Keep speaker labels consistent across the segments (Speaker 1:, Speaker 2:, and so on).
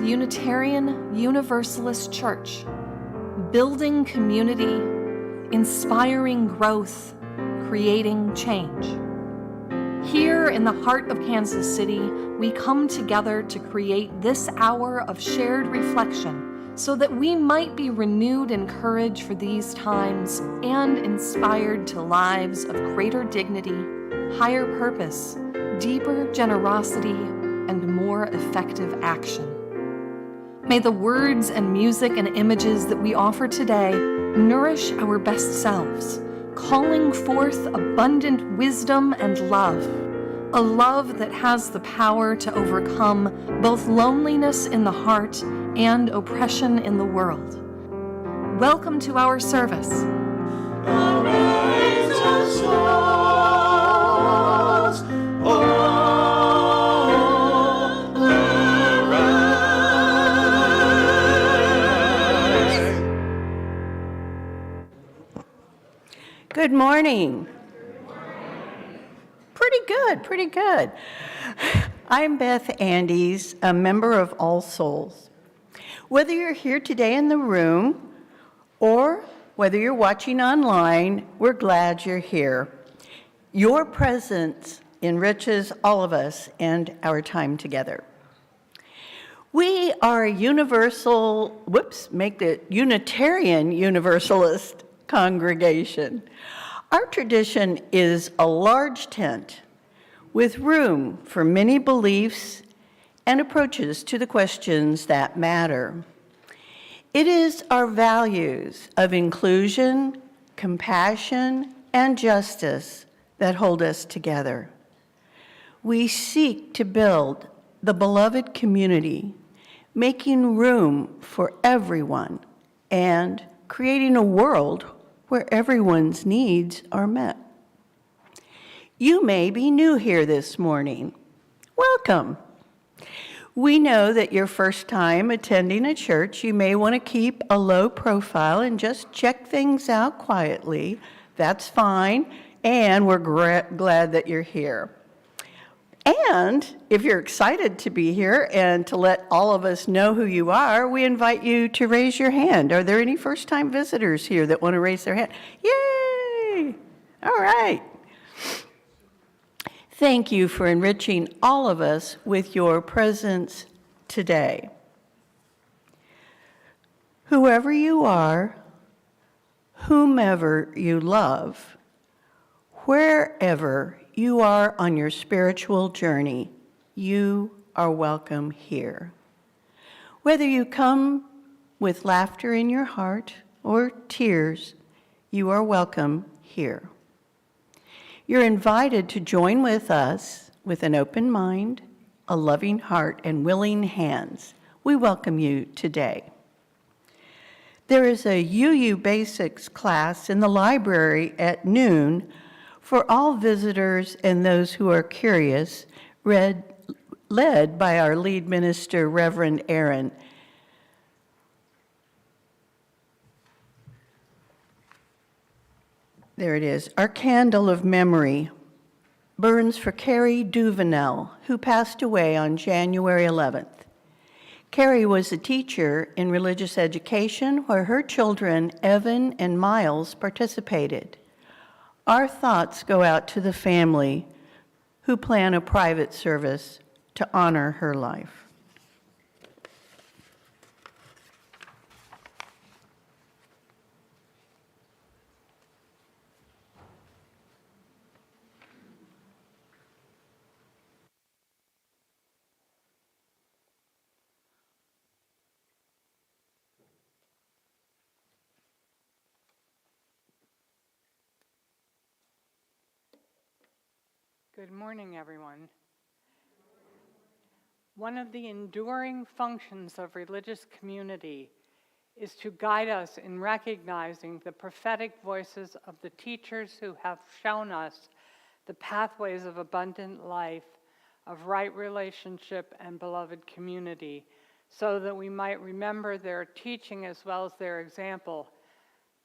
Speaker 1: Unitarian Universalist Church, building community, inspiring growth, creating change. Here in the heart of Kansas City, we come together to create this hour of shared reflection so that we might be renewed in courage for these times and inspired to lives of greater dignity, higher purpose, deeper generosity, and more effective action. May the words and music and images that we offer today nourish our best selves, calling forth abundant wisdom and love, a love that has the power to overcome both loneliness in the heart and oppression in the world. Welcome to our service.
Speaker 2: Arise, O souls,
Speaker 3: Good morning. Pretty good. I'm Beth Andes, a member of All Souls. Whether you're here today in the room or whether you're watching online, we're glad you're here. Your presence enriches all of us and our time together. We are a Unitarian Universalist congregation. Our tradition is a large tent with room for many beliefs and approaches to the questions that matter. It is our values of inclusion, compassion, and justice that hold us together. We seek to build the beloved community, making room for everyone and creating a world where everyone's needs are met. You may be new here this morning. Welcome. We know that your first time attending a church, you may want to keep a low profile and just check things out quietly. That's fine, and we're glad that you're here. And if you're excited to be here and to let all of us know who you are, we invite you to raise your hand. Are there any first-time visitors here that want to raise their hand? Yay! All right. Thank you for enriching all of us with your presence today. Whoever you are, whomever you love, wherever you are on your spiritual journey, you are welcome here. Whether you come with laughter in your heart or tears, you are welcome here. You're invited to join with us with an open mind, a loving heart, and willing hands. We welcome you today. There is a UU Basics class in the library at noon for all visitors and those who are curious, led by our lead minister, Reverend Aaron. There it is. Our candle of memory burns for Carrie Duvenel, who passed away on January 11th. Carrie was a teacher in religious education where her children, Evan and Miles, participated. Our thoughts go out to the family who plan a private service to honor her life.
Speaker 4: Good morning, everyone. One of the enduring functions of religious community is to guide us in recognizing the prophetic voices of the teachers who have shown us the pathways of abundant life, of right relationship and beloved community, so that we might remember their teaching as well as their example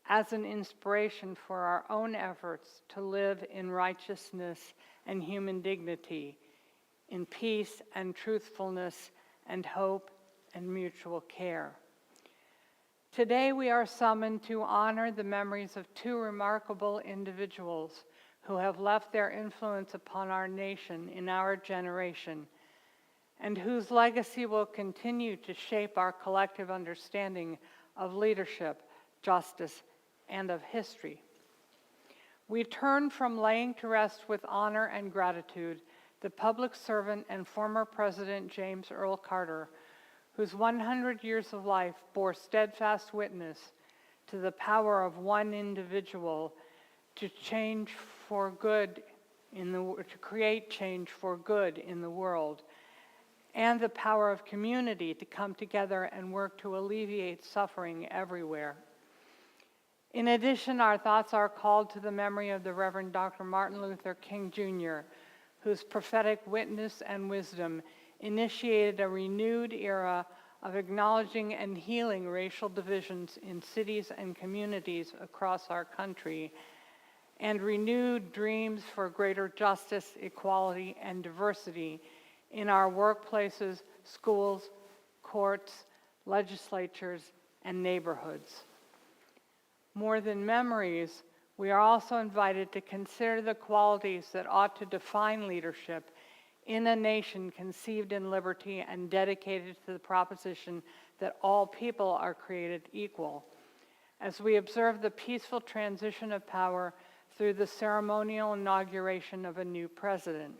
Speaker 4: as an inspiration for our own efforts to live in righteousness and human dignity, in peace and truthfulness and hope and mutual care. Today we are summoned to honor the memories of two remarkable individuals who have left their influence upon our nation in our generation, and whose legacy will continue to shape our collective understanding of leadership, justice, and of history. We turn from laying to rest with honor and gratitude the public servant and former President James Earl Carter, whose 100 years of life bore steadfast witness to the power of one individual to change for good to create change for good in the world, and the power of community to come together and work to alleviate suffering everywhere. In addition, our thoughts are called to the memory of the Reverend Dr. Martin Luther King Jr., whose prophetic witness and wisdom initiated a renewed era of acknowledging and healing racial divisions in cities and communities across our country, and renewed dreams for greater justice, equality, and diversity in our workplaces, schools, courts, legislatures, and neighborhoods. More than memories, we are also invited to consider the qualities that ought to define leadership in a nation conceived in liberty and dedicated to the proposition that all people are created equal, as we observe the peaceful transition of power through the ceremonial inauguration of a new president.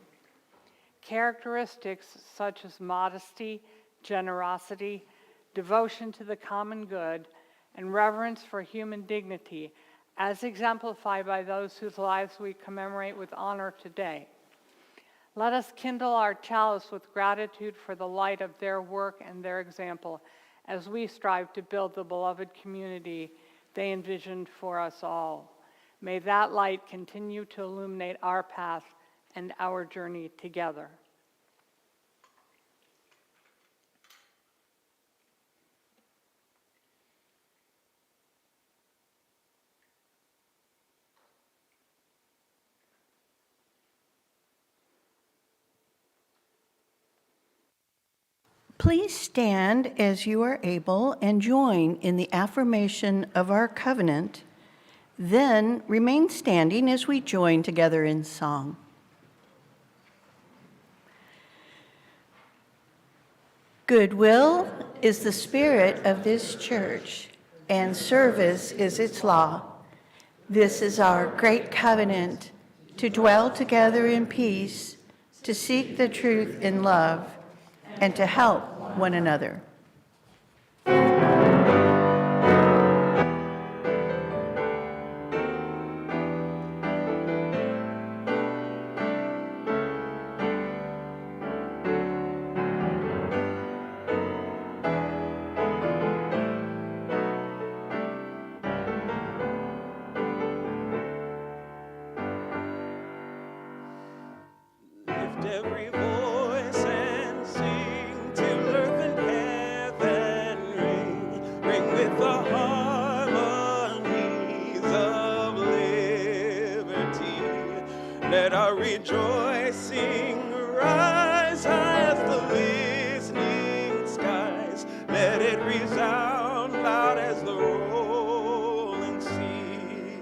Speaker 4: Characteristics such as modesty, generosity, devotion to the common good, and reverence for human dignity, as exemplified by those whose lives we commemorate with honor today. Let us kindle our chalice with gratitude for the light of their work and their example as we strive to build the beloved community they envisioned for us all. May that light continue to illuminate our path and our journey together.
Speaker 3: Please stand as you are able and join in the affirmation of our covenant. Then remain standing as we join together in song. Goodwill is the spirit of this church, and service is its law. This is our great covenant, to dwell together in peace, to seek the truth in love, and to help one another.
Speaker 2: Lift every voice and sing till earth and heaven ring with the harmonies of liberty. Let our rejoicing rise high as the listening skies. Let it resound loud as the rolling sea.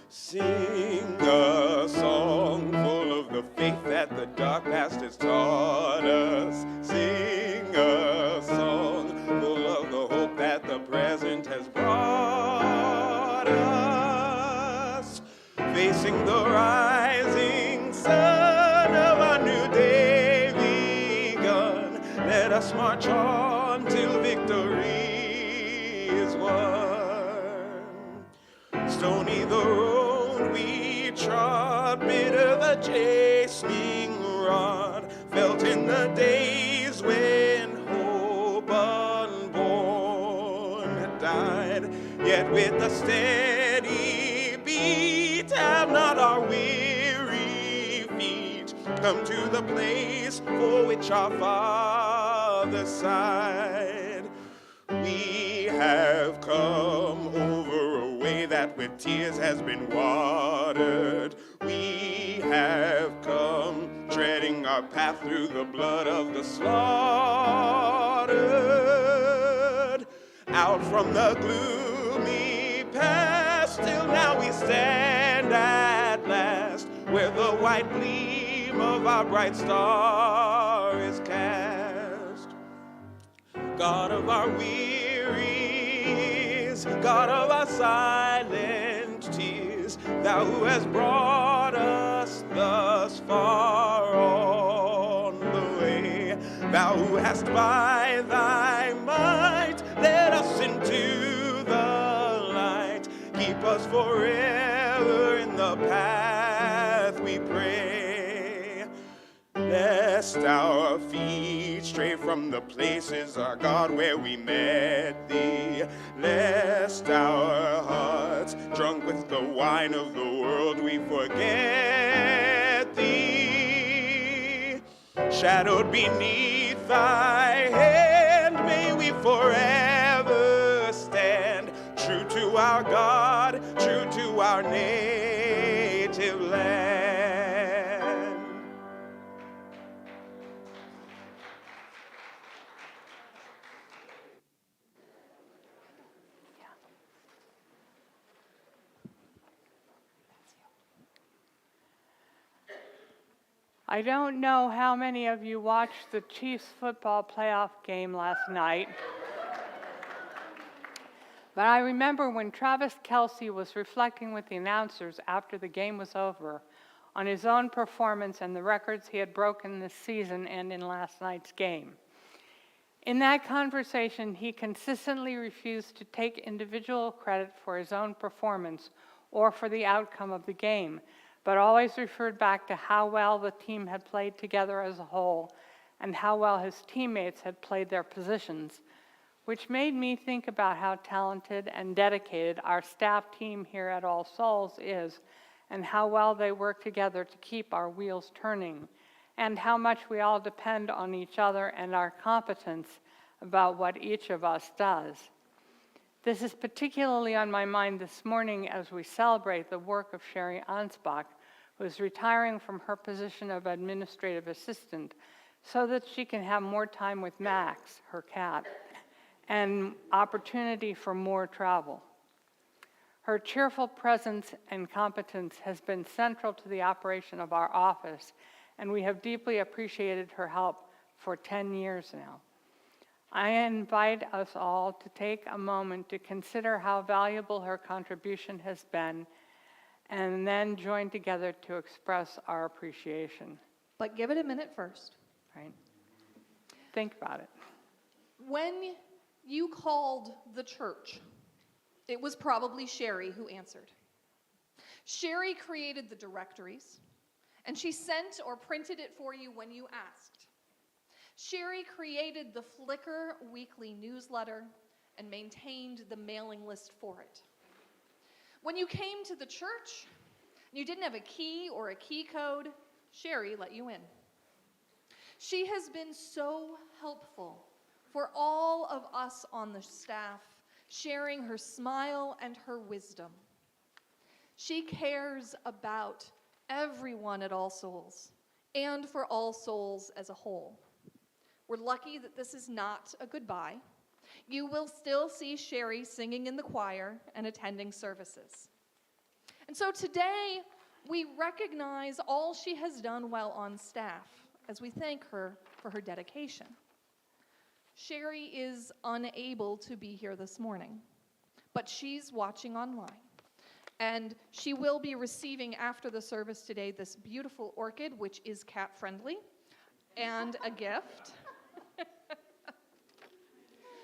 Speaker 2: Sing a song full of the faith that the dark past has taught us. Sing a song full of the hope that the present has brought us. Facing the rising sun of a new day begun, let us march on till victory is won. Stony the road we trod, bitter the chastening rod, felt in the days when hope unborn had died. Yet with a steady beat have not our weary feet come to the place for which our Father sighed. We have come over a way that with tears has been watered. We have come treading our path through the blood of the slaughtered. Out from the gloomy past, till now we stand at last, where the white gleam of our bright star is cast. God of our wearies, God of our silent tears, thou who hast brought us thus far on the way, thou who hast by thy might led us into the light, keep us forever in the path we pray. Lest our feet stray from the places, our God, where we met thee, lest our hearts, drunk with the wine of the world, we forget thee. Shadowed beneath thy hand, may we forever stand, true to our God, true to our native land.
Speaker 4: I don't know how many of you watched the Chiefs football playoff game last night, but I remember when Travis Kelce was reflecting with the announcers after the game was over on his own performance and the records he had broken this season and in last night's game. In that conversation, he consistently refused to take individual credit for his own performance or for the outcome of the game, but always referred back to how well the team had played together as a whole and how well his teammates had played their positions, which made me think about how talented and dedicated our staff team here at All Souls is, and how well they work together to keep our wheels turning, and how much we all depend on each other and our competence about what each of us does. This is particularly on my mind this morning as we celebrate the work of Sherry Ansbach, who is retiring from her position of administrative assistant so that she can have more time with Max, her cat, and opportunity for more travel. Her cheerful presence and competence has been central to the operation of our office, and we have deeply appreciated her help for 10 years now. I invite us all to take a moment to consider how valuable her contribution has been, and then join together to express our appreciation.
Speaker 5: But give it a minute first.
Speaker 4: Right? Think about it.
Speaker 5: When you called the church, it was probably Sherry who answered. Sherry created the directories, and she sent or printed it for you when you asked. Sherry created the Flickr weekly newsletter and maintained the mailing list for it. When you came to the church, and you didn't have a key or a key code, Sherry let you in. She has been so helpful for all of us on the staff, sharing her smile and her wisdom. She cares about everyone at All Souls and for All Souls as a whole. We're lucky that this is not a goodbye. You will still see Sherry singing in the choir and attending services. And so today, we recognize all she has done while on staff as we thank her for her dedication. Sherry is unable to be here this morning, but she's watching online. And she will be receiving after the service today this beautiful orchid, which is cat-friendly, and a gift.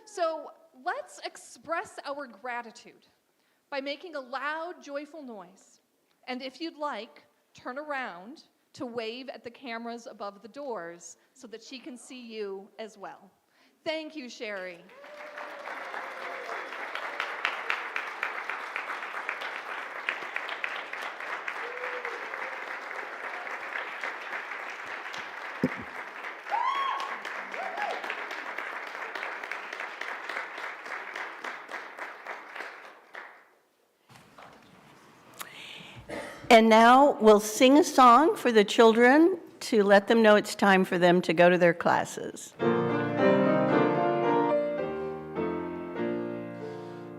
Speaker 5: So let's express our gratitude by making a loud, joyful noise. And if you'd like, turn around to wave at the cameras above the doors so that she can see you as well. Thank you, Sherry.
Speaker 3: And now we'll sing a song for the children to let them know it's time for them to go to their classes.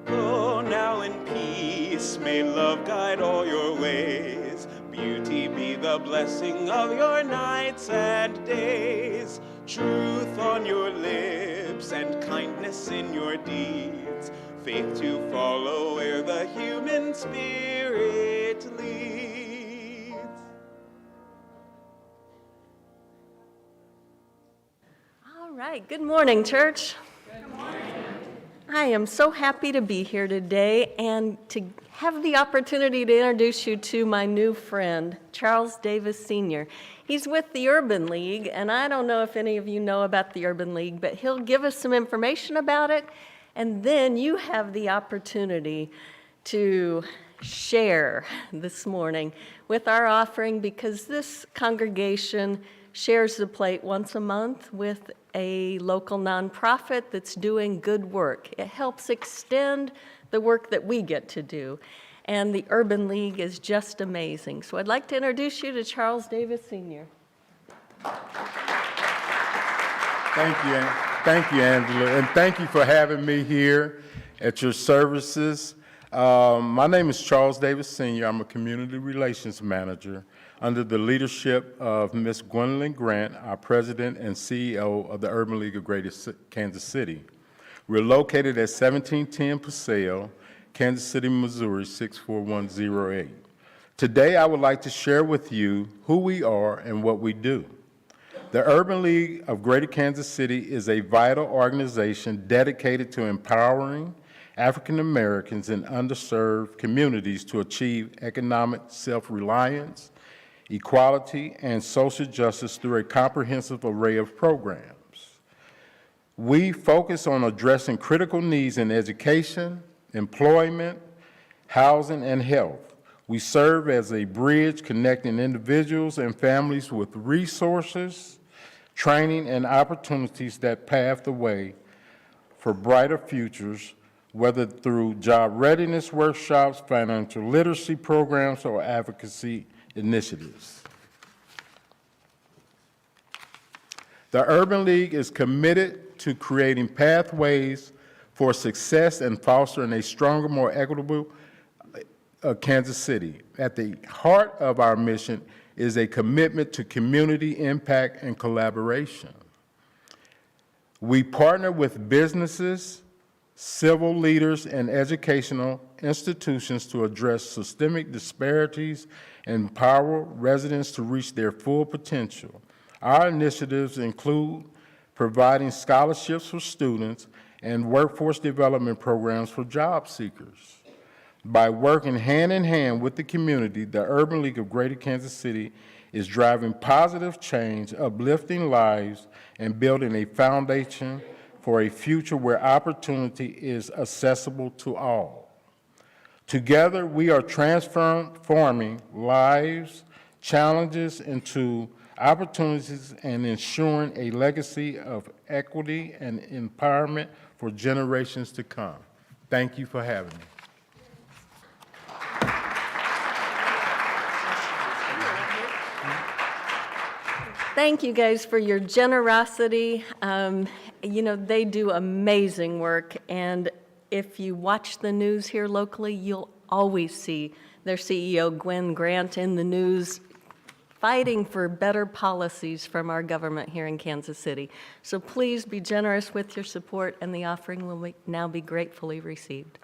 Speaker 2: Go now in peace, may love guide all your ways. Beauty be the blessing of your nights and days. Truth on your lips and kindness in your deeds. Faith to follow where the human spirit leads.
Speaker 6: All right, good morning, church. Good morning. I am so happy to be here today and to have the opportunity to introduce you to my new friend, Charles Davis Sr. He's with the Urban League, and I don't know if any of you know about the Urban League, but he'll give us some information about it, and then you have the opportunity to share this morning with our offering, because this congregation shares the plate once a month with a local nonprofit that's doing good work. It helps extend the work that we get to do. And the Urban League is just amazing. So I'd like to introduce you to Charles Davis Sr.
Speaker 7: Thank you, Angela, and thank you for having me here at your services. My name is Charles Davis Sr. I'm a community relations manager under the leadership of Ms. Gwendolyn Grant, our president and CEO of the Urban League of Greater Kansas City. We're located at 1710 Paseo, Kansas City, Missouri, 64108. Today, I would like to share with you who we are and what we do. The Urban League of Greater Kansas City is a vital organization dedicated to empowering African Americans in underserved communities to achieve economic self-reliance, equality, and social justice through a comprehensive array of programs. We focus on addressing critical needs in education, employment, housing, and health. We serve as a bridge connecting individuals and families with resources, training, and opportunities that pave the way for brighter futures, whether through job readiness workshops, financial literacy programs, or advocacy initiatives. The Urban League is committed to creating pathways for success and fostering a stronger, more equitable Kansas City. At the heart of our mission is a commitment to community impact and collaboration. We partner with businesses, civil leaders, and educational institutions to address systemic disparities and empower residents to reach their full potential. Our initiatives include providing scholarships for students and workforce development programs for job seekers. By working hand in hand with the community, the Urban League of Greater Kansas City is driving positive change, uplifting lives, and building a foundation for a future where opportunity is accessible to all. Together, we are transforming lives, challenges into opportunities, and ensuring a legacy of equity and empowerment for generations to come. Thank you for having me.
Speaker 6: Thank you guys for your generosity. You know, they do amazing work, and if you watch the news here locally, you'll always see their CEO, Gwen Grant, in the news fighting for better policies from our government here in Kansas City. So please be generous with your support, and the offering will now be gratefully received.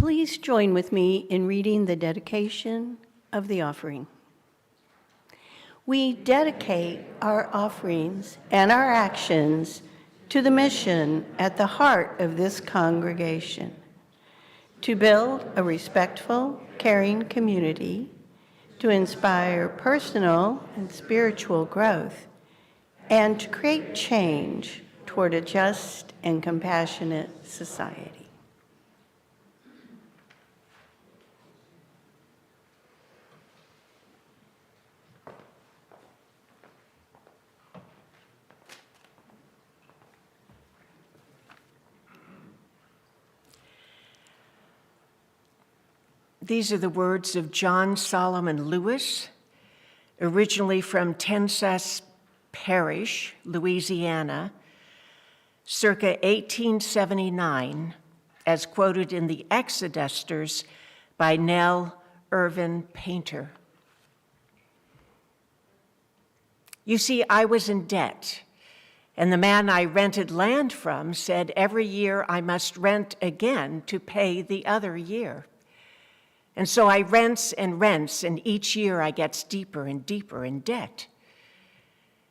Speaker 3: Please join with me in reading the dedication of the offering. We dedicate our offerings and our actions to the mission at the heart of this congregation, to build a respectful, caring community, to inspire personal and spiritual growth, and to create change toward a just and compassionate society.
Speaker 8: These are the words of John Solomon Lewis, originally from Tensas Parish, Louisiana, circa 1879, as quoted in the Exodusters by Nell Irvin Painter. You see, I was in debt, and the man I rented land from said every year I must rent again to pay the other year. And so I rents, and each year I gets deeper and deeper in debt.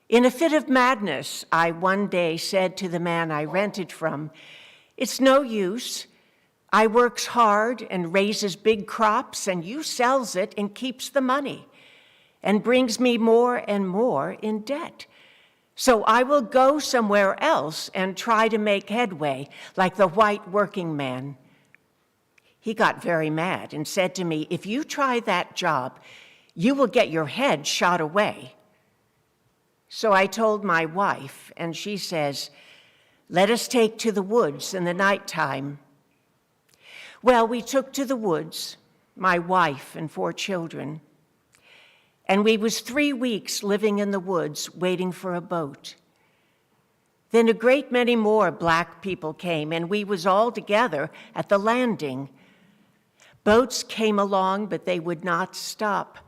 Speaker 8: In a fit of madness, I one day said to the man I rented from, "It's no use. I works hard and raises big crops, and you sells it and keeps the money and brings me more and more in debt. So I will go somewhere else and try to make headway like the white working man." He got very mad and said to me, "If you try that job, you will get your head shot away." So I told my wife, and she says, "Let us take to the woods in the nighttime." Well, we took to the woods, my wife and 4 children, and we was 3 weeks living in the woods waiting for a boat. Then a great many more black people came, and we was all together at the landing. Boats came along, but they would not stop.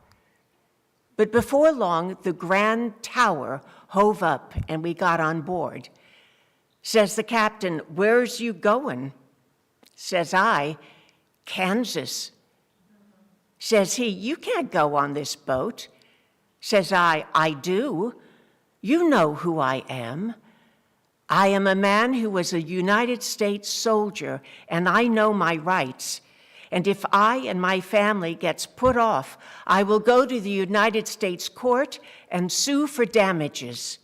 Speaker 8: But before long, the Grand Tower hove up, and we got on board. Says the captain, "Where's you going?" Says I, "Kansas." Says he, "You can't go on this boat." Says I do. You know who I am. I am a man who was a United States soldier, and I know my rights. And if I and my family gets put off, I will go to the United States court and sue for damages.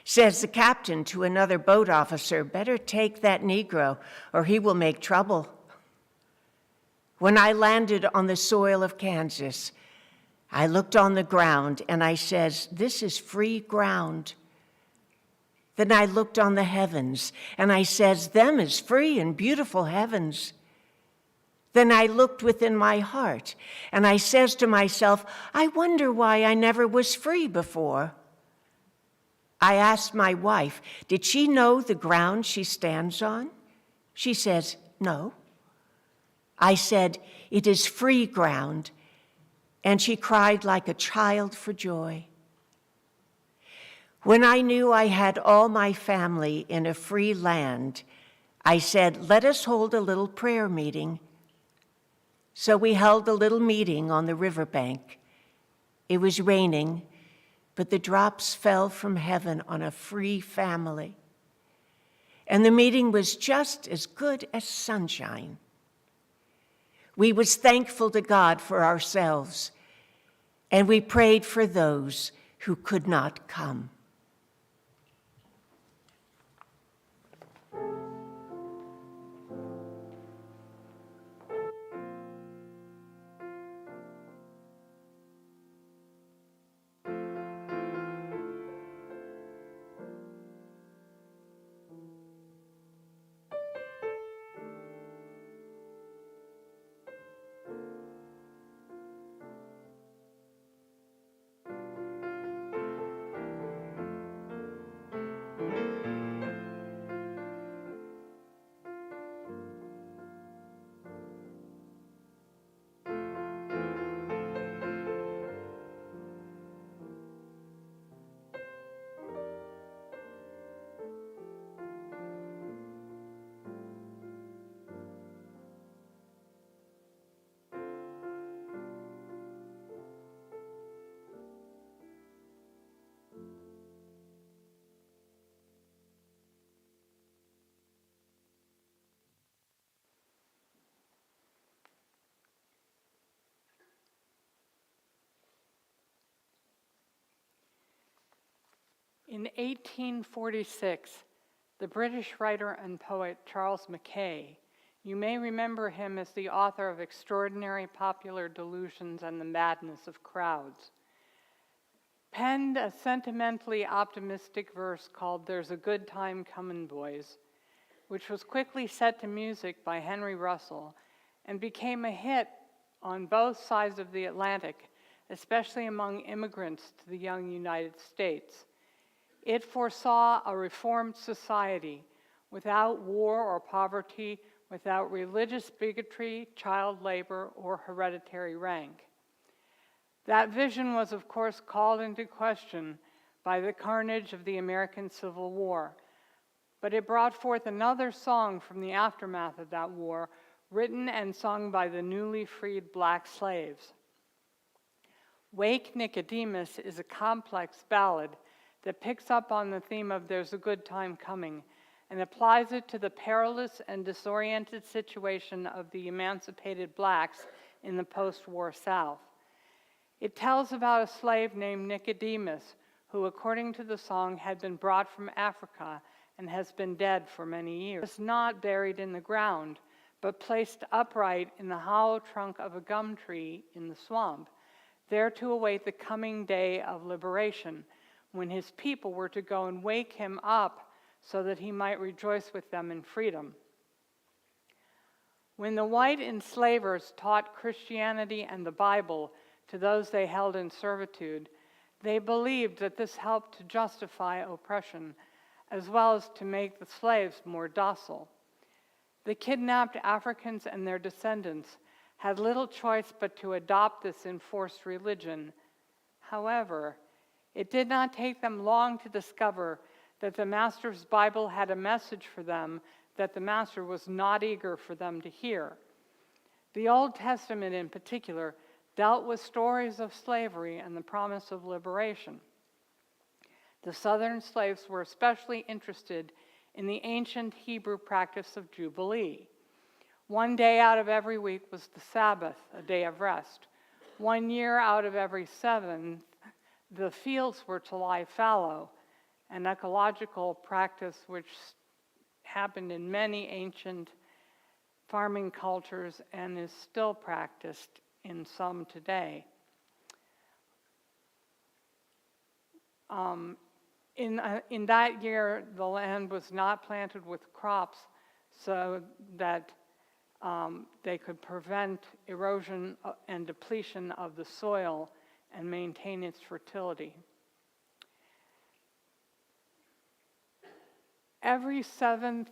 Speaker 8: Says the captain to another boat officer, "Better take that Negro or he will make trouble." When I landed on the soil of Kansas, I looked on the ground and I says, "This is free ground." Then I looked on the heavens and I says, "Them is free and beautiful heavens." Then I looked within my heart, and I says to myself, "I wonder why I never was free before." I asked my wife, did she know the ground she stands on? She says, "No." I said, "It is free ground," and she cried like a child for joy. When I knew I had all my family in a free land, I said, "Let us hold a little prayer meeting." So we held a little meeting on the riverbank. It was raining, but the drops fell from heaven on a free family. And the meeting was just as good as sunshine. We was thankful to God for ourselves, and we prayed for those who could not come.
Speaker 4: In 1846, the British writer and poet Charles Mackay, you may remember him as the author of Extraordinary Popular Delusions and the Madness of Crowds, penned a sentimentally optimistic verse called "There's a Good Time Comin', Boys," which was quickly set to music by Henry Russell and became a hit on both sides of the Atlantic, especially among immigrants to the young United States. It foresaw a reformed society without war or poverty, without religious bigotry, child labor, or hereditary rank. That vision was, of course, called into question by the carnage of the American Civil War, but it brought forth another song from the aftermath of that war, written and sung by the newly freed black slaves. "Wake Nicodemus" is a complex ballad that picks up on the theme of "There's a good time coming" and applies it to the perilous and disoriented situation of the emancipated blacks in the post-war South. It tells about a slave named Nicodemus, who, according to the song, had been brought from Africa and has been dead for many years. He was not buried in the ground, but placed upright in the hollow trunk of a gum tree in the swamp, there to await the coming day of liberation, when his people were to go and wake him up so that he might rejoice with them in freedom. When the white enslavers taught Christianity and the Bible to those they held in servitude, they believed that this helped to justify oppression, as well as to make the slaves more docile. The kidnapped Africans and their descendants had little choice but to adopt this enforced religion. However, it did not take them long to discover that the Master's Bible had a message for them that the Master was not eager for them to hear. The Old Testament, in particular, dealt with stories of slavery and the promise of liberation. The Southern slaves were especially interested in the ancient Hebrew practice of Jubilee. 1 day out of every week was the Sabbath, a day of rest. 1 year out of every 7, the fields were to lie fallow, an ecological practice which happened in many ancient farming cultures and is still practiced in some today. In that year, the land was not planted with crops so that they could prevent erosion and depletion of the soil and maintain its fertility. Every 7th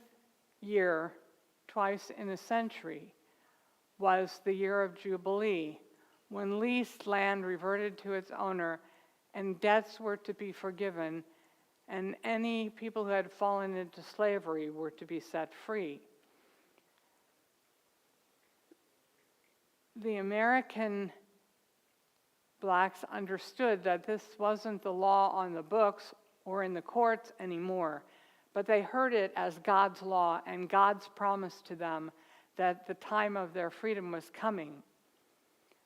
Speaker 4: year, twice in a century, was the year of Jubilee, when leased land reverted to its owner and debts were to be forgiven, and any people who had fallen into slavery were to be set free. The American blacks understood that this wasn't the law on the books or in the courts anymore, but they heard it as God's law and God's promise to them that the time of their freedom was coming.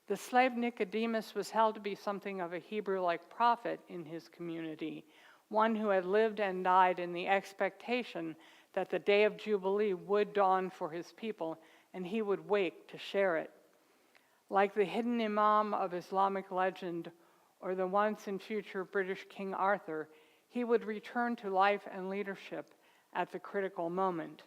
Speaker 4: The slave Nicodemus was held to be something of a Hebrew-like prophet in his community, one who had lived and died in the expectation that the day of Jubilee would dawn for his people and he would wake to share it. Like the hidden imam of Islamic legend or the once and future British King Arthur, he would return to life and leadership at the critical moment.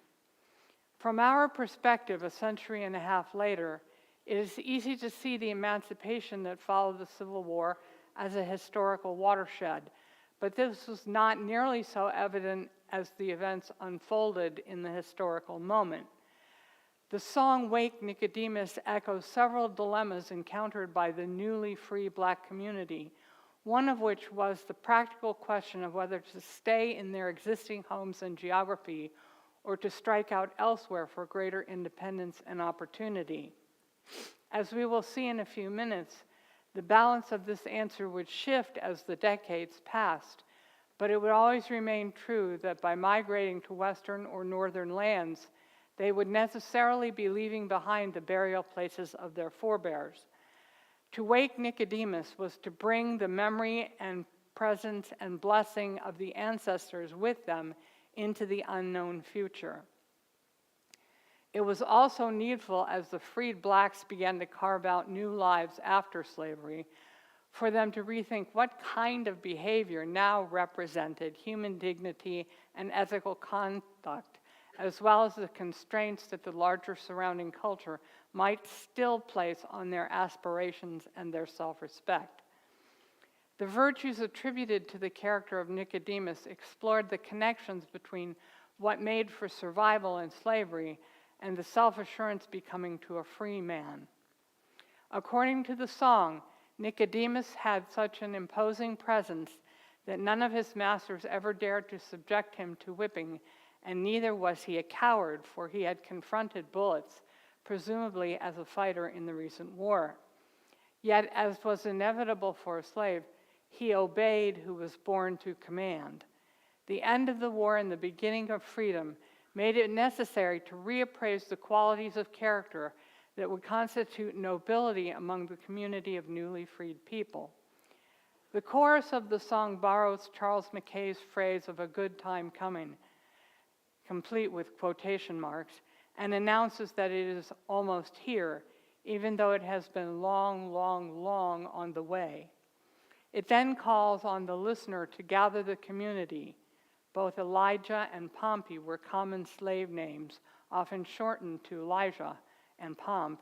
Speaker 4: From our perspective, a century and a half later, it is easy to see the emancipation that followed the Civil War as a historical watershed, but this was not nearly so evident as the events unfolded in the historical moment. The song "Wake Nicodemus" echoes several dilemmas encountered by the newly free black community, one of which was the practical question of whether to stay in their existing homes and geography or to strike out elsewhere for greater independence and opportunity. As we will see in a few minutes, the balance of this answer would shift as the decades passed, but it would always remain true that by migrating to western or northern lands, they would necessarily be leaving behind the burial places of their forebears. To wake Nicodemus was to bring the memory and presence, and blessing of the ancestors with them into the unknown future. It was also needful, as the freed blacks began to carve out new lives after slavery, for them to rethink what kind of behavior now represented human dignity and ethical conduct, as well as the constraints that the larger surrounding culture might still place on their aspirations and their self-respect. The virtues attributed to the character of Nicodemus explored the connections between what made for survival in slavery and the self-assurance becoming to a free man. According to the song, Nicodemus had such an imposing presence that none of his masters ever dared to subject him to whipping, and neither was he a coward, for he had confronted bullets, presumably as a fighter in the recent war. Yet, as was inevitable for a slave, he obeyed who was born to command. The end of the war and the beginning of freedom made it necessary to reappraise the qualities of character that would constitute nobility among the community of newly freed people. The chorus of the song borrows Charles Mackay's phrase of a good time coming, complete with quotation marks, and announces that it is almost here, even though it has been long, long, long on the way. It then calls on the listener to gather the community. Both Elijah and Pompey were common slave names, often shortened to Elijah and Pomp,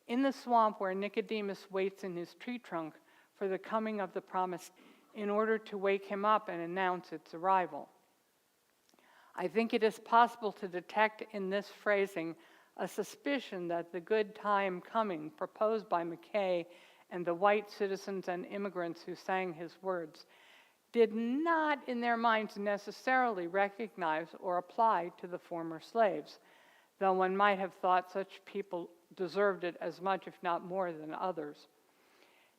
Speaker 4: in the swamp where Nicodemus waits in his tree trunk for the coming of the promised in order to wake him up and announce its arrival. I think it is possible to detect in this phrasing a suspicion that the good time coming proposed by Mackay and the white citizens and immigrants who sang his words did not in their minds necessarily recognize or apply to the former slaves, though one might have thought such people deserved it as much, if not more, than others.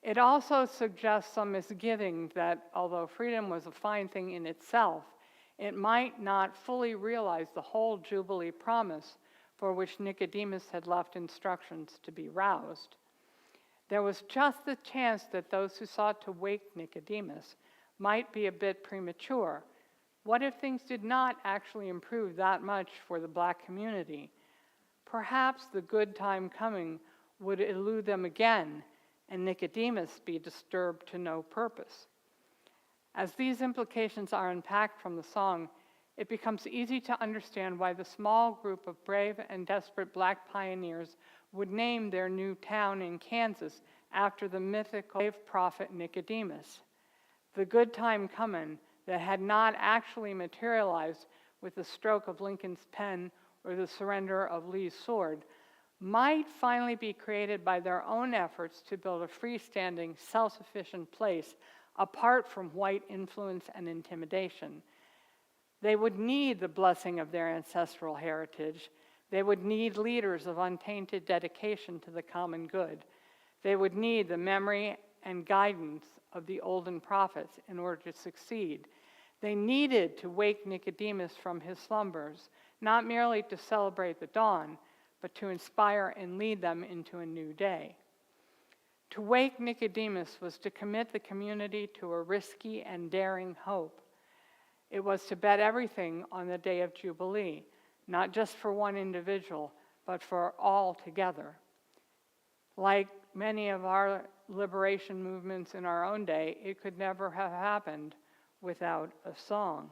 Speaker 4: It also suggests some misgiving that, although freedom was a fine thing in itself, it might not fully realize the whole Jubilee promise for which Nicodemus had left instructions to be roused. There was just the chance that those who sought to wake Nicodemus might be a bit premature. What if things did not actually improve that much for the black community? Perhaps the good time coming would elude them again, and Nicodemus be disturbed to no purpose. As these implications are unpacked from the song, it becomes easy to understand why the small group of brave and desperate black pioneers would name their new town in Kansas after the mythical slave prophet Nicodemus. The good time coming that had not actually materialized with the stroke of Lincoln's pen or the surrender of Lee's sword might finally be created by their own efforts to build a freestanding, self-sufficient place apart from white influence and intimidation. They would need the blessing of their ancestral heritage. They would need leaders of untainted dedication to the common good. They would need the memory and guidance of the olden prophets in order to succeed. They needed to wake Nicodemus from his slumbers, not merely to celebrate the dawn, but to inspire and lead them into a new day. To wake Nicodemus was to commit the community to a risky and daring hope. It was to bet everything on the day of Jubilee, not just for one individual, but for all together. Like many of our liberation movements in our own day, it could never have happened without a song.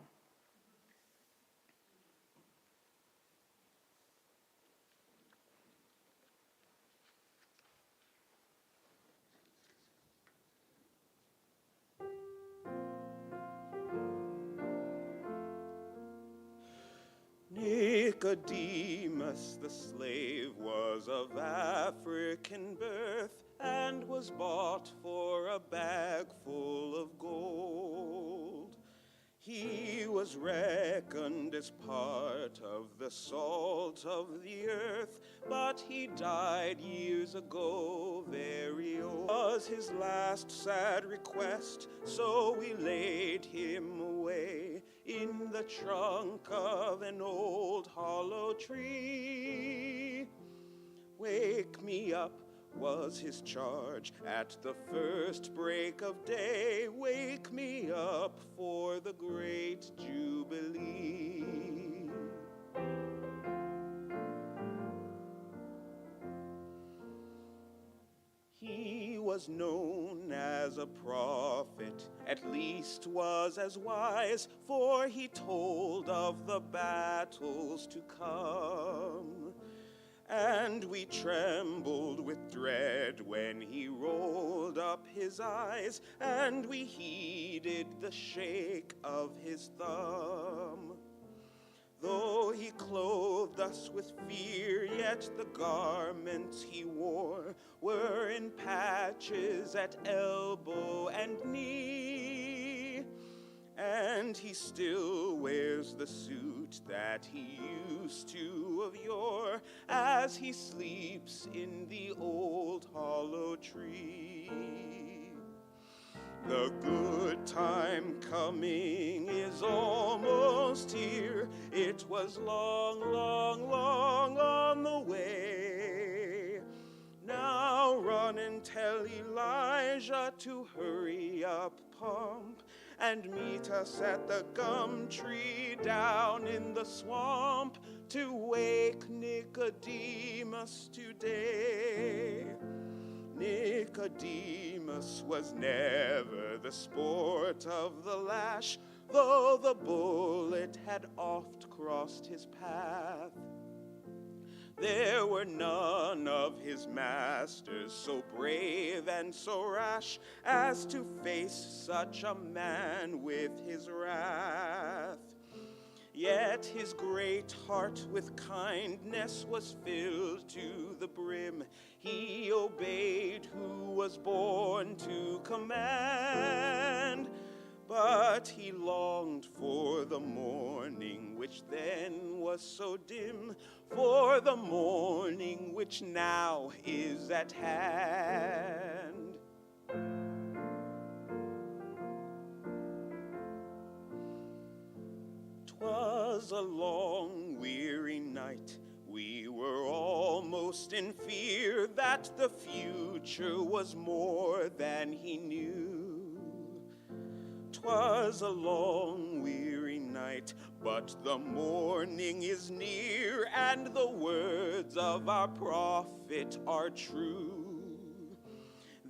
Speaker 2: Nicodemus the slave was of African birth and was bought for a bag full of gold. He was reckoned as part of the salt of the earth, but he died years ago, very old. Was his last sad request, so we laid him away in the trunk of an old hollow tree. Wake me up was his charge. At the first break of day, wake me up for the great Jubilee. He was known as a prophet, at least was as wise, for he told of the battles to come. And we trembled with dread when he rolled up his eyes, and we heeded the shake of his thumb. Though he clothed us with fear, yet the garments he wore were in patches at elbow and knee. And he still wears the suit that he used to of yore, as he sleeps in the old hollow tree. The good time coming is almost here. It was long, long, long on the way. Now run and tell Elijah to hurry up, pump, and meet us at the gum tree down in the swamp to wake Nicodemus today. Nicodemus was never the sport of the lash, though the bullet had oft crossed his path. There were none of his masters so brave and so rash as to face such a man with his wrath. Yet his great heart with kindness was filled to the brim. He obeyed who was born to command. But he longed for the morning which then was so dim, for the morning which now is at hand. 'Twas a long, weary night. We were almost in fear that the future was more than he knew. 'Twas a long, weary night, but the morning is near, and the words of our prophet are true.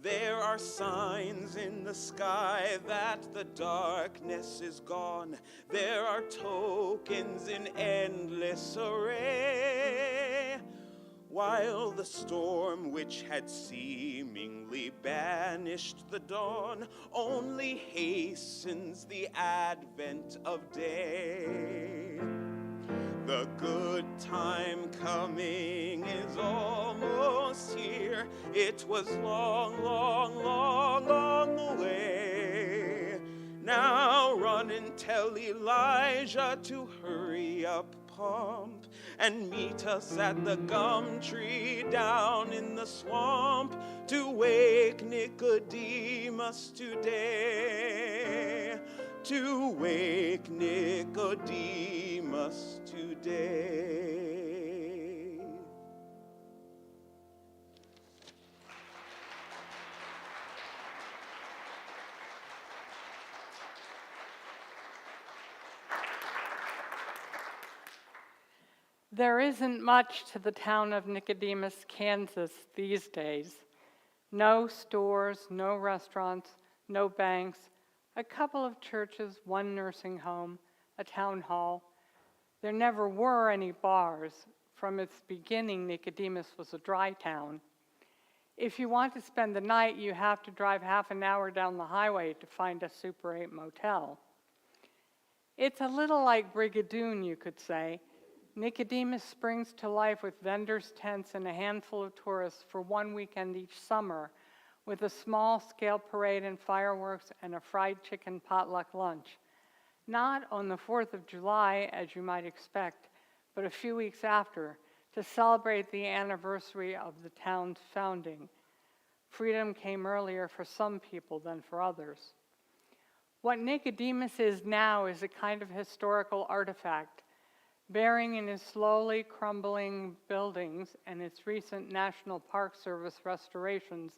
Speaker 2: There are signs in the sky that the darkness is gone. There are tokens in endless array. While the storm which had seemingly banished the dawn only hastens the advent of day. The good time coming is almost here. It was long, long, long on the way. Now run and tell Elijah to hurry up, pump, and meet us at the gum tree down in the swamp to wake Nicodemus today. To wake Nicodemus today.
Speaker 4: There isn't much to the town of Nicodemus, Kansas these days. No stores, no restaurants, no banks, a couple of churches, one nursing home, a town hall. There never were any bars. From its beginning, Nicodemus was a dry town. If you want to spend the night, you have to drive half an hour down the highway to find a Super 8 motel. It's a little like Brigadoon, you could say. Nicodemus springs to life with vendors' tents and a handful of tourists for one weekend each summer, with a small-scale parade and fireworks and a fried chicken potluck lunch. Not on the 4th of July, as you might expect, but a few weeks after, to celebrate the anniversary of the town's founding. Freedom came earlier for some people than for others. What Nicodemus is now is a kind of historical artifact. bearing in its slowly crumbling buildings and its recent National Park Service restorations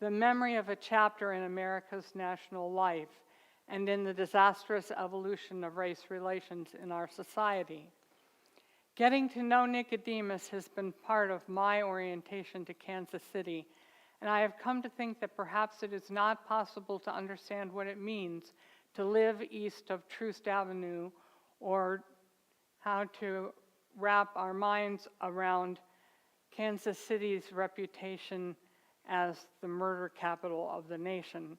Speaker 4: the memory of a chapter in America's national life and in the disastrous evolution of race relations in our society. Getting to know Nicodemus has been part of my orientation to Kansas City, and I have come to think that perhaps it is not possible to understand what it means to live east of Troost Avenue, or how to wrap our minds around Kansas City's reputation as the murder capital of the nation,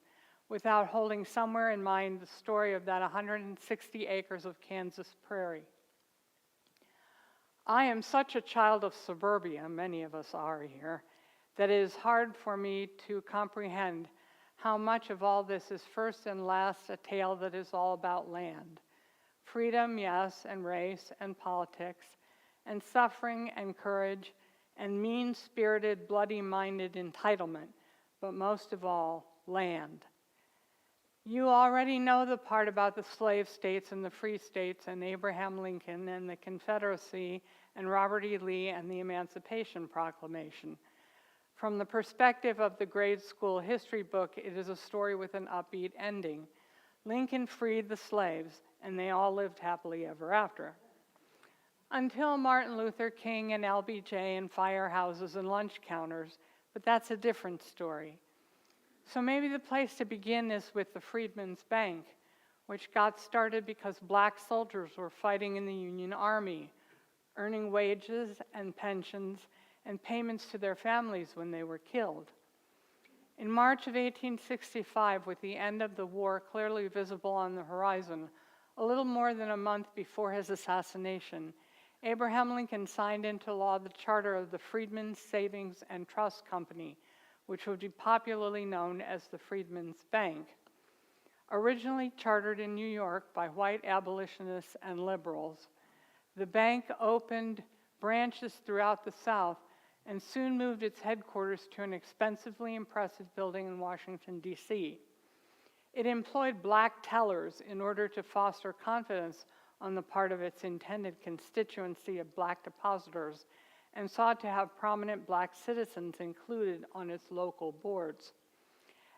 Speaker 4: without holding somewhere in mind the story of that 160 acres of Kansas prairie. I am such a child of suburbia, many of us are here, that it is hard for me to comprehend how much of all this is first and last a tale that is all about land. Freedom, yes, and race and politics, and suffering and courage, and mean-spirited, bloody-minded entitlement, but most of all, land. You already know the part about the slave states and the free states and Abraham Lincoln and the Confederacy and Robert E. Lee and the Emancipation Proclamation. From the perspective of the grade school history book, it is a story with an upbeat ending. Lincoln freed the slaves, and they all lived happily ever after. Until Martin Luther King and LBJ and firehouses and lunch counters, but that's a different story. So maybe the place to begin is with the Freedmen's Bank, which got started because black soldiers were fighting in the Union Army, earning wages and pensions and payments to their families when they were killed. In March of 1865, with the end of the war clearly visible on the horizon, a little more than a month before his assassination, Abraham Lincoln signed into law the charter of the Freedmen's Savings and Trust Company, which would be popularly known as the Freedmen's Bank. Originally chartered in New York by white abolitionists and liberals, the bank opened branches throughout the South and soon moved its headquarters to an expensively impressive building in Washington, D.C. It employed black tellers in order to foster confidence on the part of its intended constituency of black depositors, and sought to have prominent black citizens included on its local boards.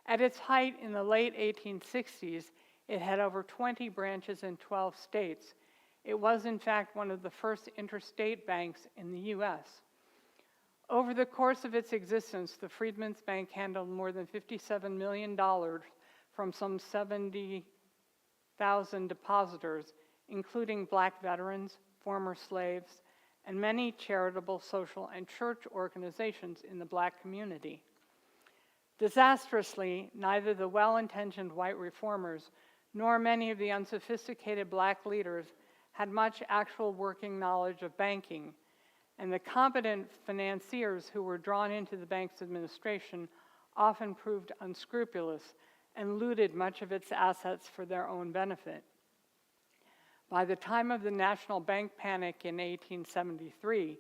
Speaker 4: At its height in the late 1860s, it had over 20 branches in 12 states. It was, in fact, one of the first interstate banks in the U.S. Over the course of its existence, the Freedmen's Bank handled more than $57 million from some 70,000 depositors, including black veterans, former slaves, and many charitable, social, and church organizations in the black community. Disastrously, neither the well-intentioned white reformers nor many of the unsophisticated black leaders had much actual working knowledge of banking, and the competent financiers who were drawn into the bank's administration often proved unscrupulous and looted much of its assets for their own benefit. By the time of the national bank panic in 1873,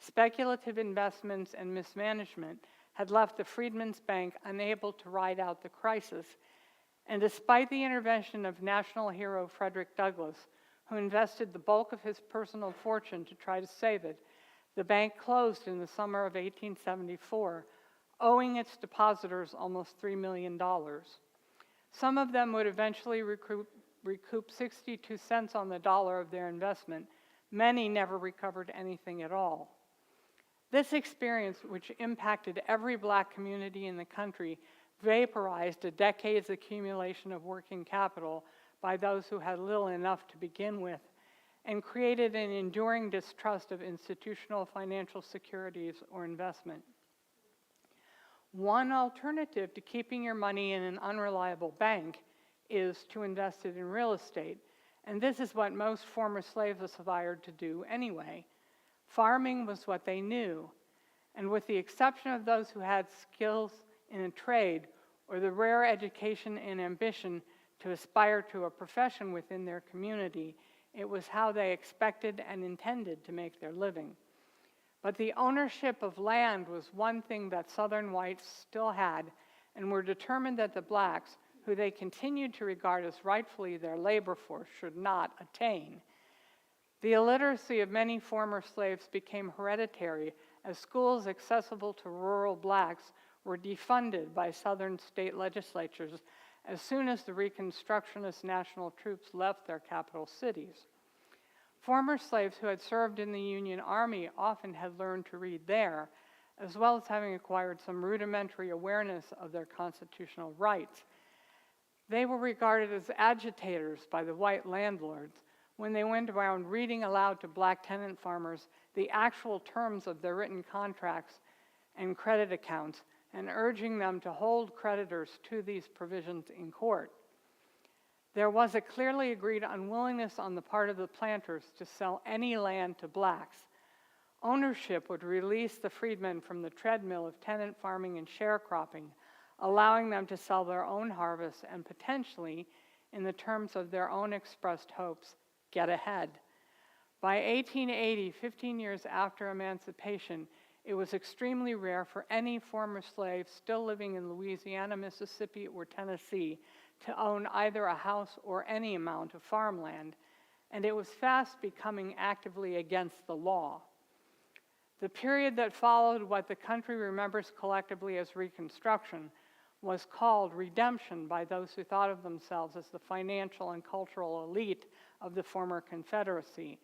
Speaker 4: speculative investments and mismanagement had left the Freedmen's Bank unable to ride out the crisis, and despite the intervention of national hero Frederick Douglass, who invested the bulk of his personal fortune to try to save it, the bank closed in the summer of 1874, owing its depositors almost $3 million. Some of them would eventually recoup 62 cents on the dollar of their investment. Many never recovered anything at all. This experience, which impacted every black community in the country, vaporized a decade's accumulation of working capital by those who had little enough to begin with, and created an enduring distrust of institutional financial securities or investment. One alternative to keeping your money in an unreliable bank is to invest it in real estate, and this is what most former slaves aspired to do anyway. Farming was what they knew, and with the exception of those who had skills in a trade or the rare education and ambition to aspire to a profession within their community, it was how they expected and intended to make their living. But the ownership of land was one thing that Southern whites still had, and were determined that the blacks, who they continued to regard as rightfully their labor force, should not attain. The illiteracy of many former slaves became hereditary as schools accessible to rural blacks were defunded by Southern state legislatures as soon as the Reconstructionist national troops left their capital cities. Former slaves who had served in the Union Army often had learned to read there, as well as having acquired some rudimentary awareness of their constitutional rights. They were regarded as agitators by the white landlords when they went around reading aloud to black tenant farmers the actual terms of their written contracts and credit accounts and urging them to hold creditors to these provisions in court. There was a clearly agreed unwillingness on the part of the planters to sell any land to blacks. Ownership would release the freedmen from the treadmill of tenant farming and sharecropping, allowing them to sell their own harvests and potentially, in the terms of their own expressed hopes, get ahead. By 1880, 15 years after emancipation, it was extremely rare for any former slave still living in Louisiana, Mississippi, or Tennessee to own either a house or any amount of farmland, and it was fast becoming actively against the law. The period that followed what the country remembers collectively as Reconstruction was called redemption by those who thought of themselves as the financial and cultural elite of the former Confederacy.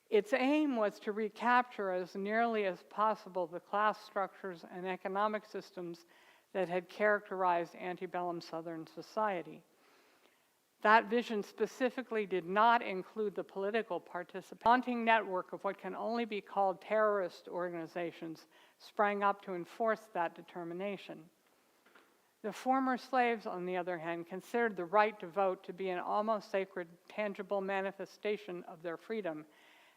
Speaker 4: Its aim was to recapture as nearly as possible the class structures and economic systems that had characterized antebellum Southern society. That vision specifically did not include the political participation. A daunting network of what can only be called terrorist organizations sprang up to enforce that determination. The former slaves, on the other hand, considered the right to vote to be an almost sacred, tangible manifestation of their freedom,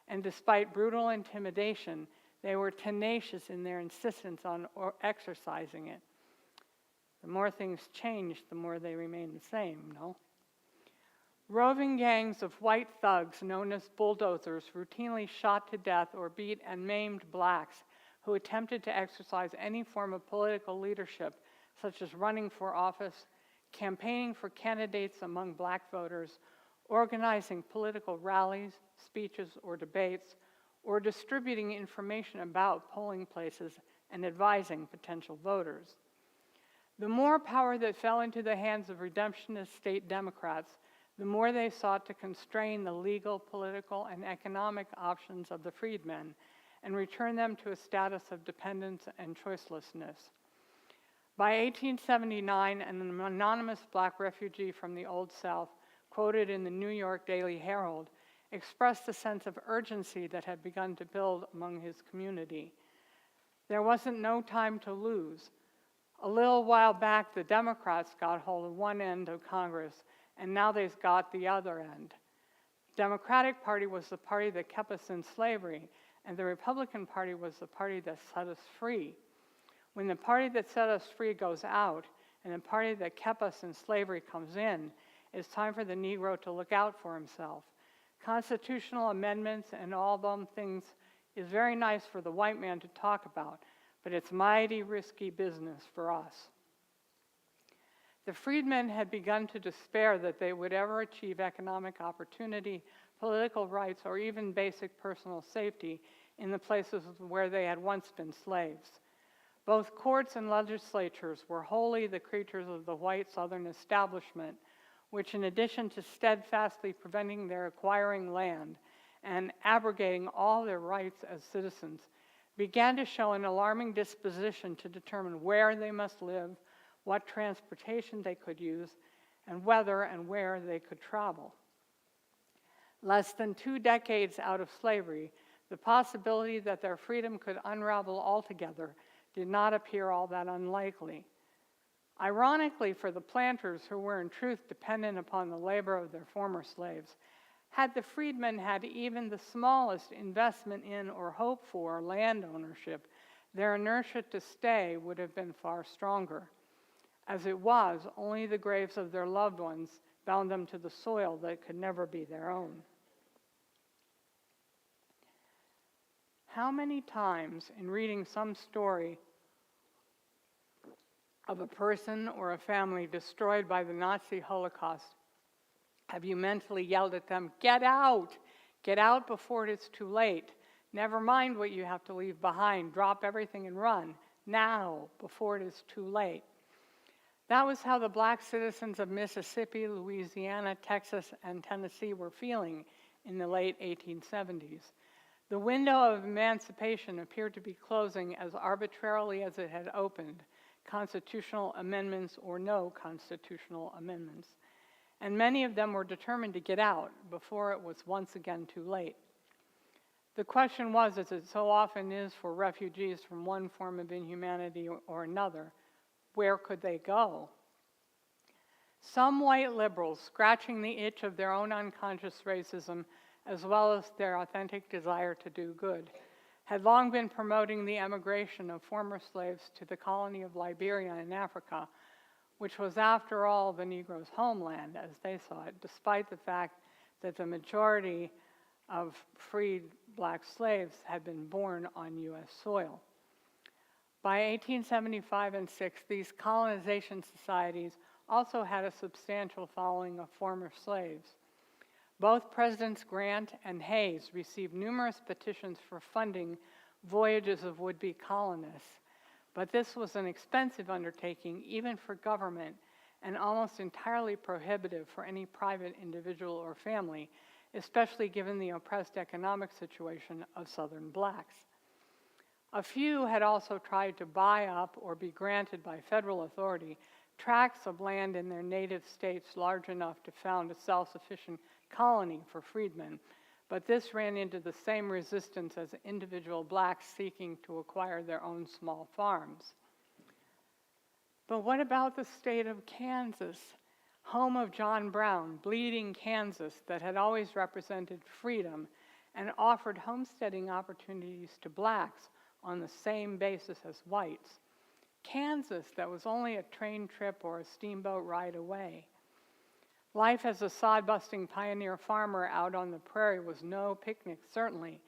Speaker 4: and despite brutal intimidation, they were tenacious in their insistence on exercising it. The more things changed, the more they remained the same, no? Roving gangs of white thugs known as bulldozers routinely shot to death or beat and maimed blacks who attempted to exercise any form of political leadership, such as running for office, campaigning for candidates among black voters, organizing political rallies, speeches, or debates, or distributing information about polling places and advising potential voters. The more power that fell into the hands of redemptionist state Democrats, the more they sought to constrain the legal, political, and economic options of the freedmen and return them to a status of dependence and choicelessness. By 1879, an anonymous black refugee from the Old South, quoted in the New York Daily Herald, expressed a sense of urgency that had begun to build among his community. There wasn't no time to lose. A little while back, the Democrats got hold of one end of Congress, and now they've got the other end. The Democratic Party was the party that kept us in slavery, and the Republican Party was the party that set us free. When the party that set us free goes out, and the party that kept us in slavery comes in, it's time for the Negro to look out for himself. Constitutional amendments and all them things is very nice for the white man to talk about, but it's mighty risky business for us. The freedmen had begun to despair that they would ever achieve economic opportunity, political rights, or even basic personal safety in the places where they had once been slaves. Both courts and legislatures were wholly the creatures of the white Southern establishment, which, in addition to steadfastly preventing their acquiring land and abrogating all their rights as citizens, began to show an alarming disposition to determine where they must live, what transportation they could use, and whether and where they could travel. Less than 2 decades out of slavery, the possibility that their freedom could unravel altogether did not appear all that unlikely. Ironically, for the planters, who were in truth dependent upon the labor of their former slaves, had the freedmen had even the smallest investment in or hope for land ownership, their inertia to stay would have been far stronger. As it was, only the graves of their loved ones bound them to the soil that could never be their own. How many times in reading some story of a person or a family destroyed by the Nazi Holocaust have you mentally yelled at them, "Get out! Get out before it is too late. Never mind what you have to leave behind. Drop everything and run. Now, before it is too late. That was how the black citizens of Mississippi, Louisiana, Texas, and Tennessee were feeling in the late 1870s. The window of emancipation appeared to be closing as arbitrarily as it had opened, constitutional amendments or no constitutional amendments. And many of them were determined to get out before it was once again too late. The question was, as it so often is for refugees from one form of inhumanity or another, where could they go? Some white liberals, scratching the itch of their own unconscious racism as well as their authentic desire to do good, had long been promoting the emigration of former slaves to the colony of Liberia in Africa, which was, after all, the Negroes' homeland, as they saw it, despite the fact that the majority of freed black slaves had been born on U.S. soil. By 1875 and 6, these colonization societies also had a substantial following of former slaves. Both Presidents Grant and Hayes received numerous petitions for funding voyages of would-be colonists, but this was an expensive undertaking even for government and almost entirely prohibitive for any private individual or family, especially given the oppressed economic situation of Southern blacks. A few had also tried to buy up or be granted by federal authority tracts of land in their native states large enough to found a self-sufficient colony for freedmen, but this ran into the same resistance as individual blacks seeking to acquire their own small farms. But what about the state of Kansas, home of John Brown, bleeding Kansas that had always represented freedom and offered homesteading opportunities to blacks on the same basis as whites? Kansas that was only a train trip or a steamboat ride away. Life as a sod-busting pioneer farmer out on the prairie was no picnic, certainly,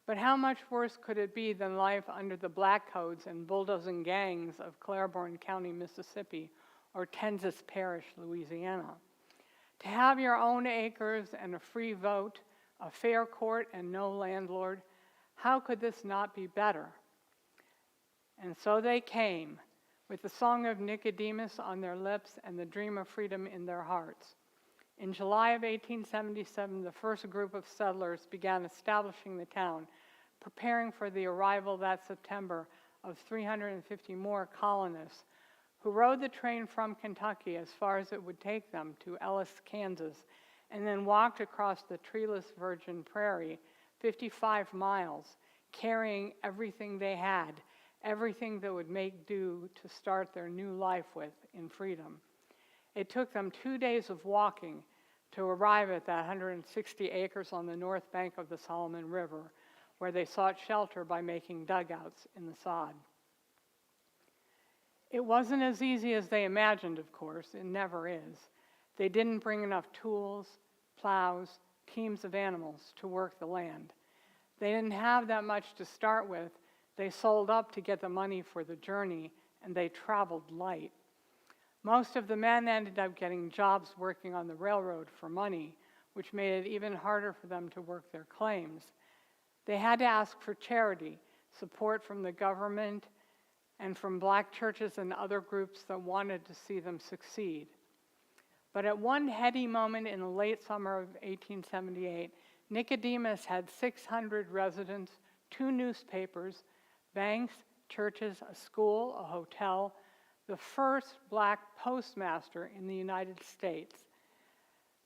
Speaker 4: but how much worse could it be than life under the black codes and bulldozing gangs of Claiborne County, Mississippi, or Tensas Parish, Louisiana? To have your own acres and a free vote, a fair court and no landlord, how could this not be better? And so they came, with the song of Nicodemus on their lips and the dream of freedom in their hearts. In July of 1877, the first group of settlers began establishing the town, preparing for the arrival that September of 350 more colonists, who rode the train from Kentucky as far as it would take them to Ellis, Kansas, and then walked across the treeless virgin prairie, 55 miles, carrying everything they had, everything that would make do to start their new life with in freedom. It took them 2 days of walking to arrive at that 160 acres on the north bank of the Solomon River, where they sought shelter by making dugouts in the sod. It wasn't as easy as they imagined, of course. It never is. They didn't bring enough tools, plows, teams of animals to work the land. They didn't have that much to start with. They sold up to get the money for the journey, and they traveled light. Most of the men ended up getting jobs working on the railroad for money, which made it even harder for them to work their claims. They had to ask for charity, support from the government, and from black churches and other groups that wanted to see them succeed. But at one heady moment in the late summer of 1878, Nicodemus had 600 residents, 2 newspapers, banks, churches, a school, a hotel, the first black postmaster in the United States.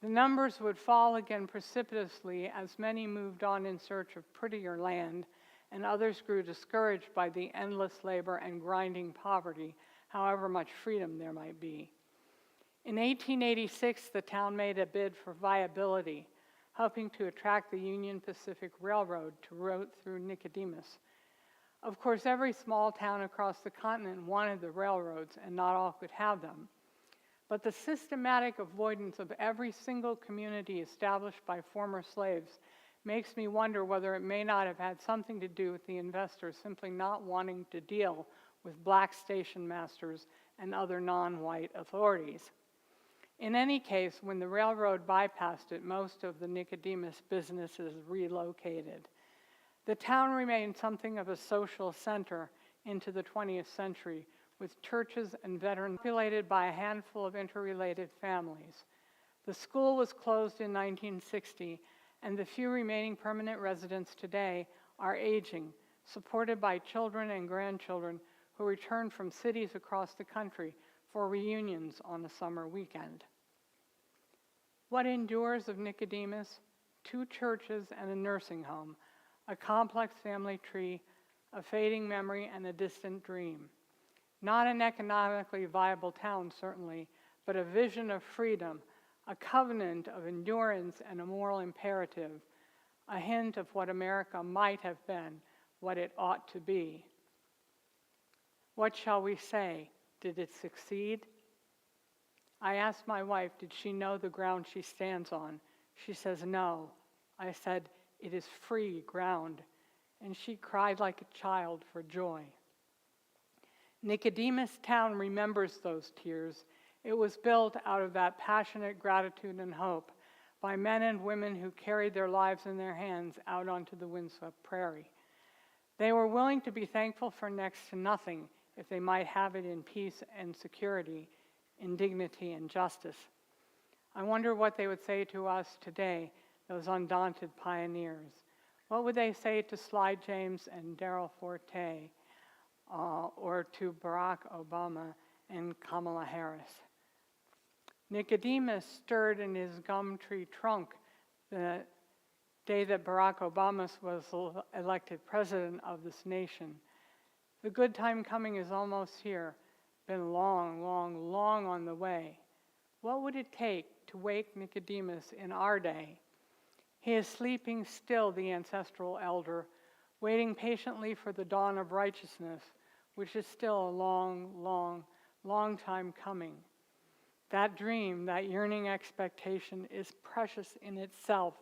Speaker 4: The numbers would fall again precipitously as many moved on in search of prettier land, and others grew discouraged by the endless labor and grinding poverty, however much freedom there might be. In 1886, the town made a bid for viability, hoping to attract the Union Pacific Railroad to route through Nicodemus. Of course, every small town across the continent wanted the railroads, and not all could have them. But the systematic avoidance of every single community established by former slaves makes me wonder whether it may not have had something to do with the investors simply not wanting to deal with black station masters and other non-white authorities. In any case, when the railroad bypassed it, most of the Nicodemus businesses relocated. The town remained something of a social center into the 20th century, with churches and veterans populated by a handful of interrelated families. The school was closed in 1960, and the few remaining permanent residents today are aging, supported by children and grandchildren who return from cities across the country for reunions on a summer weekend. What endures of Nicodemus? 2 churches and a nursing home, a complex family tree, a fading memory, and a distant dream. Not an economically viable town, certainly, but a vision of freedom, a covenant of endurance and a moral imperative, a hint of what America might have been, what it ought to be. What shall we say? Did it succeed? I asked my wife, did she know the ground she stands on? She says, no. I said, it is free ground. And she cried like a child for joy. Nicodemus town remembers those tears. It was built out of that passionate gratitude and hope by men and women who carried their lives in their hands out onto the windswept prairie. They were willing to be thankful for next to nothing if they might have it in peace and security, in dignity and justice. I wonder what they would say to us today, those undaunted pioneers. What would they say to Sly James and Darrell Forte, or to Barack Obama and Kamala Harris? Nicodemus stirred in his gum tree trunk the day that Barack Obama was elected president of this nation. The good time coming is almost here, been long, long, long on the way. What would it take to wake Nicodemus in our day? He is sleeping still, the ancestral elder, waiting patiently for the dawn of righteousness, which is still a long, long, long time coming. That dream, that yearning expectation is precious in itself,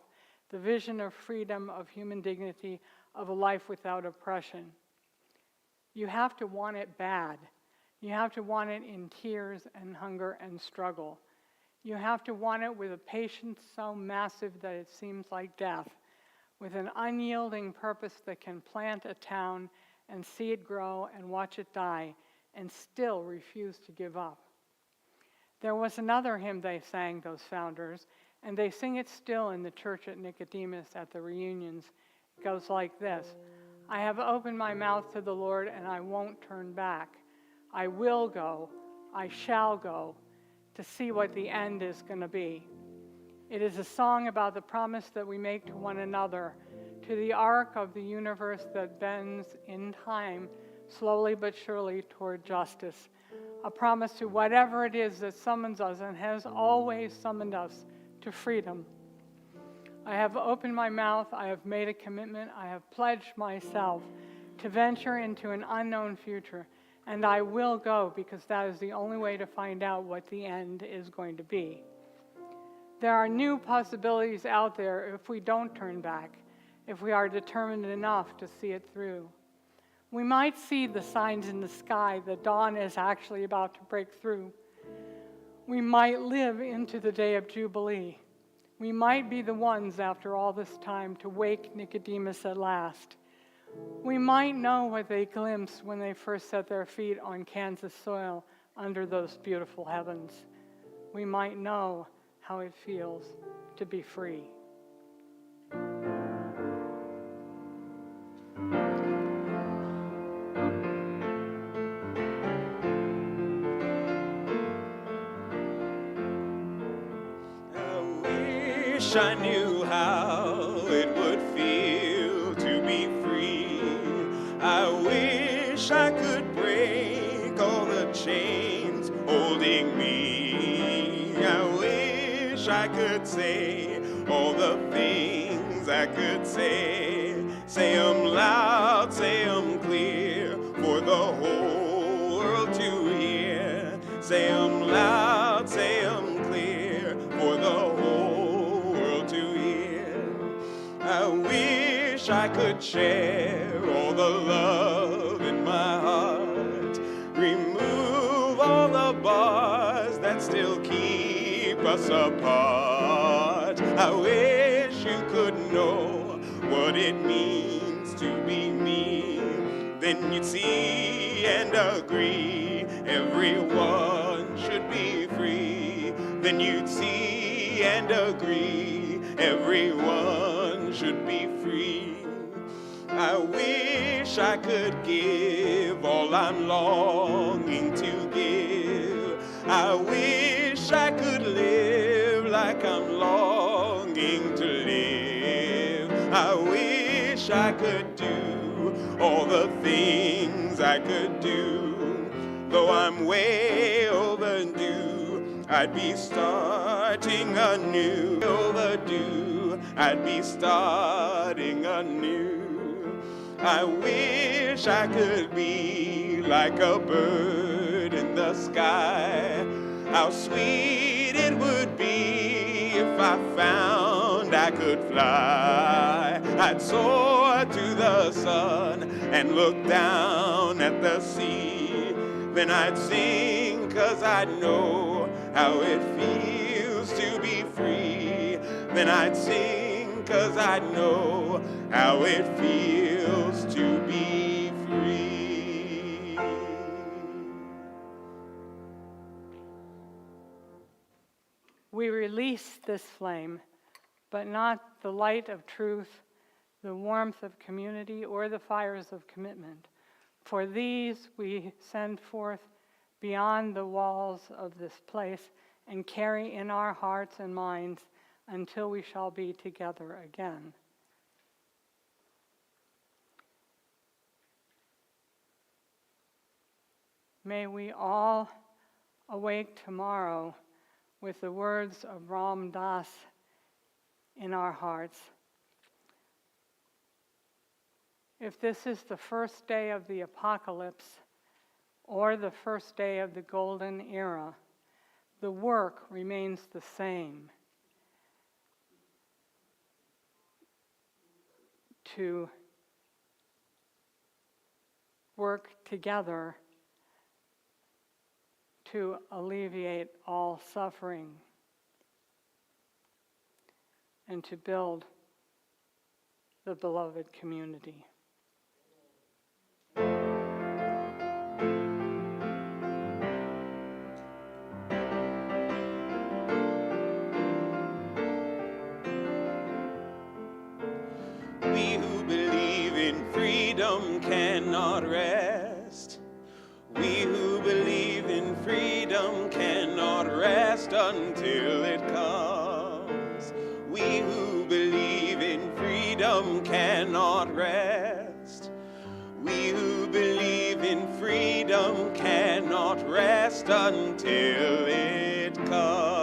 Speaker 4: the vision of freedom, of human dignity, of a life without oppression. You have to want it bad. You have to want it in tears and hunger and struggle. You have to want it with a patience so massive that it seems like death, with an unyielding purpose that can plant a town and see it grow and watch it die and still refuse to give up. There was another hymn they sang, those founders, and they sing it still in the church at Nicodemus at the reunions. It goes like this: I have opened my mouth to the Lord and I won't turn back. I will go, I shall go, to see what the end is going to be. It is a song about the promise that we make to one another, to the arc of the universe that bends in time, slowly but surely toward justice. A promise to whatever it is that summons us and has always summoned us to freedom. I have opened my mouth, I have made a commitment, I have pledged myself to venture into an unknown future, and I will go because that is the only way to find out what the end is going to be. There are new possibilities out there if we don't turn back, if we are determined enough to see it through. We might see the signs in the sky that dawn is actually about to break through. We might live into the day of Jubilee. We might be the ones, after all this time, to wake Nicodemus at last. We might know what they glimpsed when they first set their feet on Kansas soil under those beautiful heavens. We might know how it feels to be free.
Speaker 2: I knew how it would feel to be free. I wish I could break all the chains holding me. I wish I could say all the things I could say. Say 'em loud, say 'em clear for the whole world to hear. Say 'em loud, say 'em clear for the whole to hear. I wish I could share all the love in my heart, remove all the bars that still keep us apart. I wish you could know what it means to be me. Then you'd see and agree everyone should be free. Then you'd see and agree everyone should be free. I wish I could give all I'm longing to give. I wish I could live like I'm longing to live. I wish I could do all the things I could do. Though I'm way overdue, I'd be starting anew. Overdue, I'd be starting anew. I wish I could be like a bird in the sky. How sweet it would be if I found I could fly. I'd soar to the sun and look down at the sea. Then I'd sing 'cause I know how it feels to be free. Then I'd sing 'cause I know how it feels to be free.
Speaker 4: We release this flame, but not the light of truth, the warmth of community, or the fires of commitment. For these we send forth beyond the walls of this place and carry in our hearts and minds until we shall be together again. May we all awake tomorrow with the words of Ram Dass in our hearts. If this is the first day of the apocalypse or the first day of the golden era, the work remains the same. To work together to alleviate all suffering and to build the beloved community.
Speaker 2: We who believe in freedom cannot rest. We who believe in freedom cannot rest until it comes. We who believe in freedom cannot rest. We who believe in freedom cannot rest until it comes.